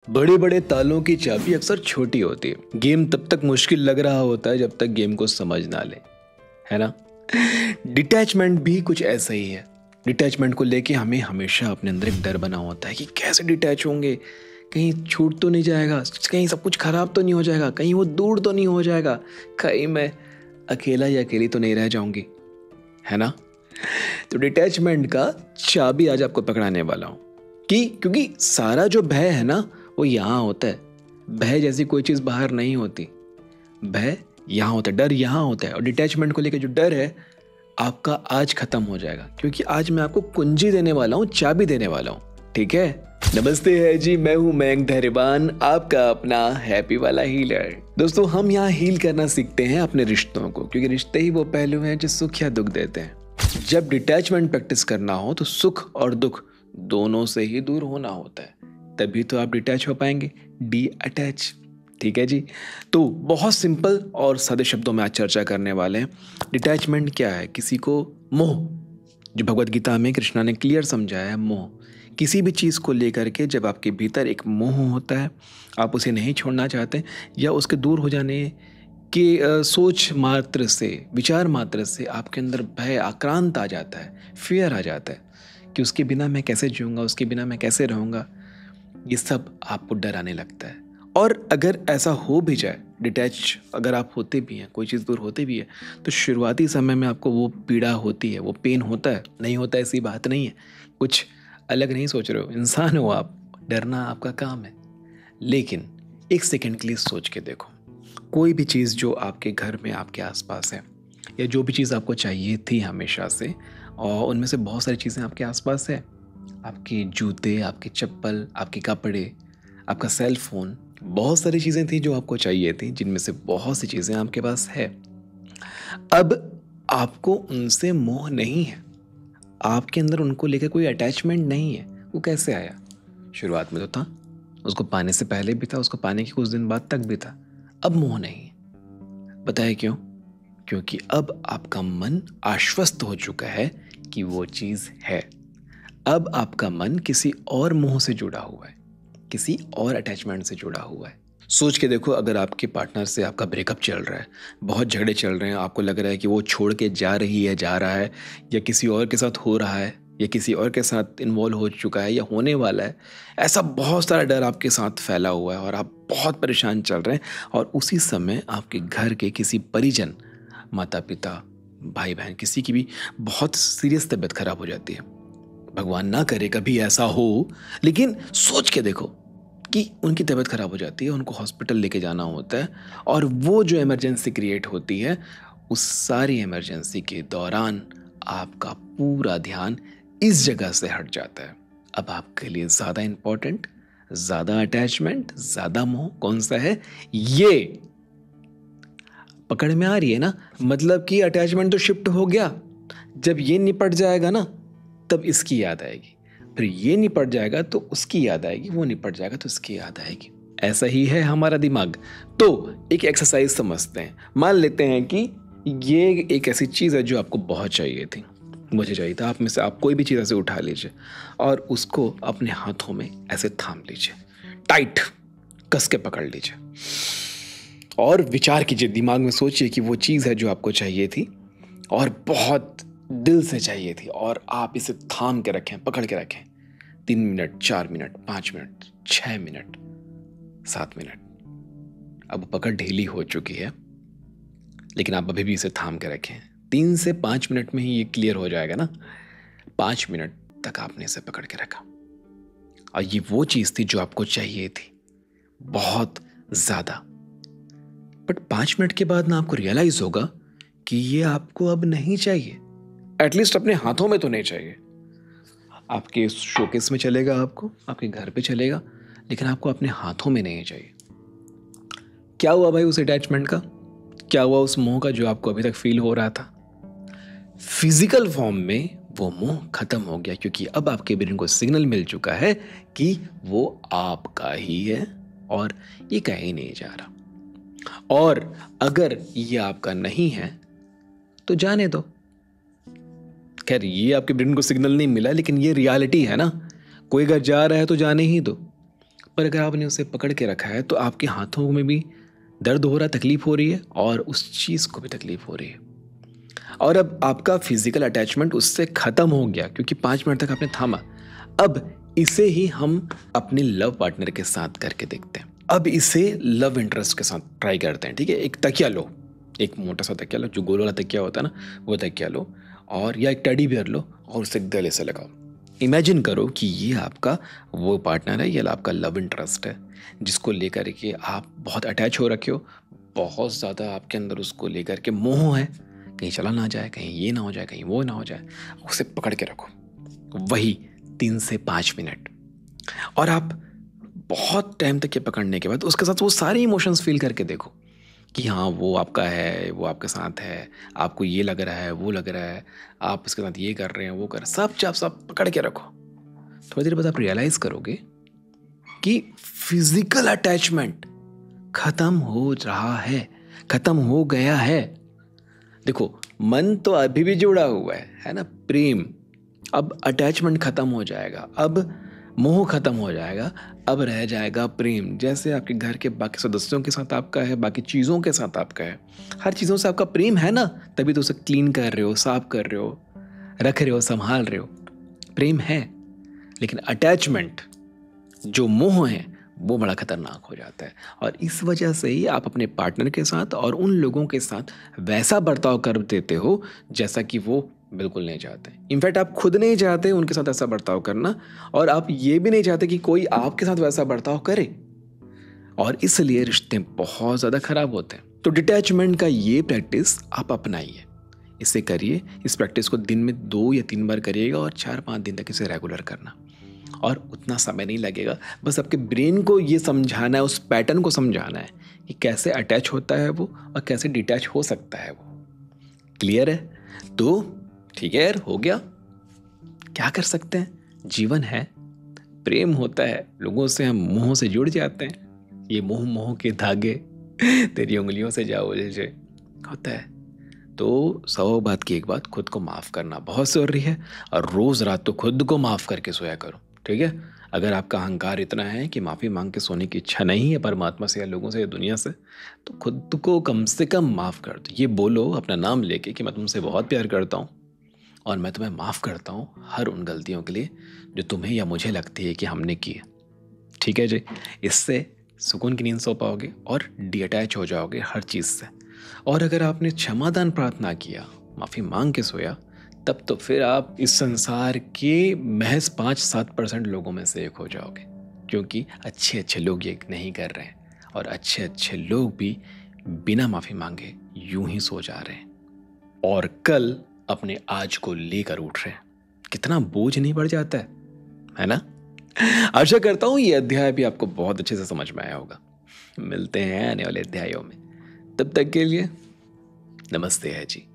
बड़े बड़े तालों की चाबी अक्सर छोटी होती है। गेम तब तक मुश्किल लग रहा होता है जब तक गेम को समझ ना ले, है ना। डिटैचमेंट भी कुछ ऐसा ही है। डिटैचमेंट को लेके हमें हमेशा अपने अंदर एक डर बना होता है कि कैसे डिटैच होंगे, कहीं छूट तो नहीं जाएगा, कहीं सब कुछ खराब तो नहीं हो जाएगा, कहीं वो दूर तो नहीं हो जाएगा, कहीं मैं अकेला या अकेली तो नहीं रह जाऊंगी, है ना। तो डिटैचमेंट का चाबी आज आपको पकड़ाने वाला हूं कि क्योंकि सारा जो भय है ना वो यहाँ होता है। भय जैसी कोई चीज बाहर नहीं होती, भय यहाँ होता है, डर यहाँ होता है। और डिटैचमेंट को लेकर जो डर है आपका आज खत्म हो जाएगा, क्योंकि आज मैं आपको कुंजी देने वाला हूँ, चाबी देने वाला हूँ, ठीक है। नमस्ते है जी, मैं हूँ मयंक धैर्यवान, आपका अपना हैप्पी वाला हीलर। दोस्तों, हम यहाँ हील करना सीखते हैं अपने रिश्तों को, क्योंकि रिश्ते ही वो पहलू हैं जो सुख या दुख देते हैं। जब डिटैचमेंट प्रैक्टिस करना हो तो सुख और दुख दोनों से ही दूर होना होता है, तभी तो आप डिटैच हो पाएंगे, डी अटैच, ठीक है जी। तो बहुत सिंपल और सादे शब्दों में आज चर्चा करने वाले हैं। डिटैचमेंट क्या है? किसी को मोह, जो भगवत गीता में कृष्णा ने क्लियर समझाया है, मोह किसी भी चीज़ को लेकर के जब आपके भीतर एक मोह होता है, आप उसे नहीं छोड़ना चाहते या उसके दूर हो जाने के सोच मात्र से, विचार मात्र से आपके अंदर भय, आक्रांत आ जाता है, फियर आ जाता है कि उसके बिना मैं कैसे जीऊँगा, उसके बिना मैं कैसे रहूँगा, ये सब आपको डराने लगता है। और अगर ऐसा हो भी जाए, डिटैच अगर आप होते भी हैं, कोई चीज़ दूर होती भी है, तो शुरुआती समय में आपको वो पीड़ा होती है, वो पेन होता है, नहीं होता ऐसी बात नहीं है, कुछ अलग नहीं सोच रहे हो, इंसान हो आप, डरना आपका काम है। लेकिन एक सेकंड के लिए सोच के देखो, कोई भी चीज़ जो आपके घर में, आपके आसपास है, या जो भी चीज़ आपको चाहिए थी हमेशा से, और उनमें से बहुत सारी चीज़ें आपके आसपास है, आपके जूते, आपके चप्पल, आपके कपड़े, आपका सेल फोन, बहुत सारी चीज़ें थी जो आपको चाहिए थी, जिनमें से बहुत सी चीज़ें आपके पास है। अब आपको उनसे मोह नहीं है, आपके अंदर उनको लेकर कोई अटैचमेंट नहीं है। वो कैसे आया? शुरुआत में तो था, उसको पाने से पहले भी था, उसको पाने के कुछ दिन बाद तक भी था। अब मोह नहीं है। बताए क्यों? क्योंकि अब आपका मन आश्वस्त हो चुका है कि वो चीज़ है। अब आपका मन किसी और मोह से जुड़ा हुआ है, किसी और अटैचमेंट से जुड़ा हुआ है। सोच के देखो, अगर आपके पार्टनर से आपका ब्रेकअप चल रहा है, बहुत झगड़े चल रहे हैं, आपको लग रहा है कि वो छोड़ के जा रही है, जा रहा है, या किसी और के साथ हो रहा है, या किसी और के साथ इन्वॉल्व हो चुका है या होने वाला है, ऐसा बहुत सारा डर आपके साथ फैला हुआ है और आप बहुत परेशान चल रहे हैं। और उसी समय आपके घर के किसी परिजन, माता पिता, भाई बहन, किसी की भी बहुत सीरियस तबीयत खराब हो जाती है। भगवान ना करे कभी ऐसा हो, लेकिन सोच के देखो कि उनकी तबीयत खराब हो जाती है, उनको हॉस्पिटल लेके जाना होता है, और वो जो इमरजेंसी क्रिएट होती है, उस सारी इमरजेंसी के दौरान आपका पूरा ध्यान इस जगह से हट जाता है। अब आपके लिए ज़्यादा इंपॉर्टेंट, ज़्यादा अटैचमेंट, ज़्यादा मोह कौन सा है? ये पकड़ में आ रही है ना? मतलब कि अटैचमेंट तो शिफ्ट हो गया, जब ये निपट जाएगा ना तब इसकी याद आएगी, फिर ये निपट जाएगा तो उसकी याद आएगी, वो निपट जाएगा तो उसकी याद आएगी। ऐसा ही है हमारा दिमाग। तो एक एक्सरसाइज समझते हैं। मान लेते हैं कि ये एक ऐसी चीज़ है जो आपको बहुत चाहिए थी, मुझे चाहिए था, आप में से आप कोई भी चीज़ ऐसे उठा लीजिए और उसको अपने हाथों में ऐसे थाम लीजिए, टाइट कस के पकड़ लीजिए और विचार कीजिए, दिमाग में सोचिए कि वो चीज़ है जो आपको चाहिए थी और बहुत दिल से चाहिए थी, और आप इसे थाम के रखें, पकड़ के रखें 3 minute, 4 minute, 5 minute, 6 minute, 7 minute. अब पकड़ ढीली हो चुकी है, लेकिन आप अभी भी इसे थाम के रखें। 3 से 5 मिनट में ही ये क्लियर हो जाएगा ना। 5 मिनट तक आपने इसे पकड़ के रखा और ये वो चीज़ थी जो आपको चाहिए थी बहुत ज़्यादा। बट 5 मिनट के बाद ना आपको रियलाइज होगा कि ये आपको अब नहीं चाहिए, एटलीस्ट अपने हाथों में तो नहीं चाहिए। आपके शोकेस में चलेगा, आपको आपके घर पे चलेगा, लेकिन आपको अपने हाथों में नहीं चाहिए। क्या हुआ भाई उस अटैचमेंट का? क्या हुआ उस मोह का जो आपको अभी तक फील हो रहा था? फिजिकल फॉर्म में वो मोह खत्म हो गया, क्योंकि अब आपके ब्रेन को सिग्नल मिल चुका है कि वो आपका ही है और ये कहीं नहीं जा रहा। और अगर ये आपका नहीं है तो जाने दो। खैर, ये आपके ब्रेन को सिग्नल नहीं मिला, लेकिन ये रियलिटी है ना। कोई अगर जा रहा है तो जाने ही दो। पर अगर आपने उसे पकड़ के रखा है तो आपके हाथों में भी दर्द हो रहा, तकलीफ हो रही है और उस चीज़ को भी तकलीफ हो रही है। और अब आपका फिजिकल अटैचमेंट उससे खत्म हो गया क्योंकि 5 मिनट तक आपने थामा। अब इसे ही हम अपने लव पार्टनर के साथ करके देखते हैं। अब इसे लव इंटरेस्ट के साथ ट्राई करते हैं। ठीक है, एक तकिया लो, एक मोटा सा तकिया लो, जो गोल वाला तकिया होता है ना, वो तकिया लो, और या एक टेडी बियर लो और उसे गले से लगाओ। इमेजिन करो कि ये आपका वो पार्टनर है, ये आपका लव इंटरेस्ट है, जिसको लेकर के आप बहुत अटैच हो रखे हो, बहुत ज़्यादा आपके अंदर उसको लेकर के मोह है, कहीं चला ना जाए, कहीं ये ना हो जाए, कहीं वो ना हो जाए। उसे पकड़ के रखो, वही 3 से 5 मिनट। और आप बहुत टाइम तक ये पकड़ने के बाद उसके साथ वो सारे इमोशंस फील करके देखो कि हाँ वो आपका है, वो आपके साथ है, आपको ये लग रहा है, वो लग रहा है, आप उसके साथ ये कर रहे हैं, वो कर, सब पकड़ के रखो। थोड़ी देर बाद आप रियलाइज करोगे कि फिजिकल अटैचमेंट खत्म हो रहा है, खत्म हो गया है। देखो, मन तो अभी भी जुड़ा हुआ है ना, प्रेम। अब अटैचमेंट खत्म हो जाएगा, अब मोह खत्म हो जाएगा, अब रह जाएगा प्रेम। जैसे आपके घर के बाकी सदस्यों के साथ आपका है, बाकी चीज़ों के साथ आपका है, हर चीज़ों से आपका प्रेम है ना, तभी तो उसे क्लीन कर रहे हो, साफ कर रहे हो, रख रहे हो, संभाल रहे हो, प्रेम है। लेकिन अटैचमेंट, जो मोह है, वो बड़ा खतरनाक हो जाता है। और इस वजह से ही आप अपने पार्टनर के साथ और उन लोगों के साथ वैसा बर्ताव कर देते हो जैसा कि वो बिल्कुल नहीं चाहते। इनफैक्ट आप खुद नहीं चाहते उनके साथ ऐसा बर्ताव करना, और आप ये भी नहीं चाहते कि कोई आपके साथ वैसा बर्ताव करे, और इसलिए रिश्ते बहुत ज़्यादा खराब होते हैं। तो डिटैचमेंट का ये प्रैक्टिस आप अपनाइए, इसे करिए। इस प्रैक्टिस को दिन में 2 या 3 बार करिएगा और 4-5 दिन तक इसे रेगुलर करना। और उतना समय नहीं लगेगा, बस आपके ब्रेन को ये समझाना है, उस पैटर्न को समझाना है कि कैसे अटैच होता है वो और कैसे डिटैच हो सकता है वो। क्लियर है? तो ठीक है यार, हो गया, क्या कर सकते हैं, जीवन है, प्रेम होता है, लोगों से हम मोह से जुड़ जाते हैं। ये मोह के धागे तेरी उंगलियों से जा उलझे होता है। तो 100 बात की एक बात, खुद को माफ़ करना बहुत ज़रूरी है, और रोज़ रात तो खुद को माफ़ करके सोया करो। ठीक है, अगर आपका अहंकार इतना है कि माफ़ी मांग के सोने की इच्छा नहीं है परमात्मा से या लोगों से या दुनिया से, तो खुद को कम से कम माफ़ कर दो। ये बोलो अपना नाम लेके कि मैं तुमसे बहुत प्यार करता हूँ और मैं तुम्हें माफ़ करता हूँ हर उन गलतियों के लिए जो तुम्हें या मुझे लगती है कि हमने की है। ठीक है जी, इससे सुकून की नींद सो पाओगे और डिअटैच हो जाओगे हर चीज़ से। और अगर आपने क्षमादान प्रार्थना किया, माफ़ी मांग के सोया, तब तो फिर आप इस संसार के महज 5-7% लोगों में से एक हो जाओगे, क्योंकि अच्छे अच्छे लोग ये नहीं कर रहे हैं, और अच्छे अच्छे लोग भी बिना माफ़ी मांगे यूं ही सो जा रहे हैं और कल अपने आज को लेकर उठ रहे हैं। कितना बोझ नहीं बढ़ जाता है ना? आशा करता हूं ये अध्याय भी आपको बहुत अच्छे से समझ में आया होगा। मिलते हैं आने वाले अध्यायों में, तब तक के लिए नमस्ते है जी।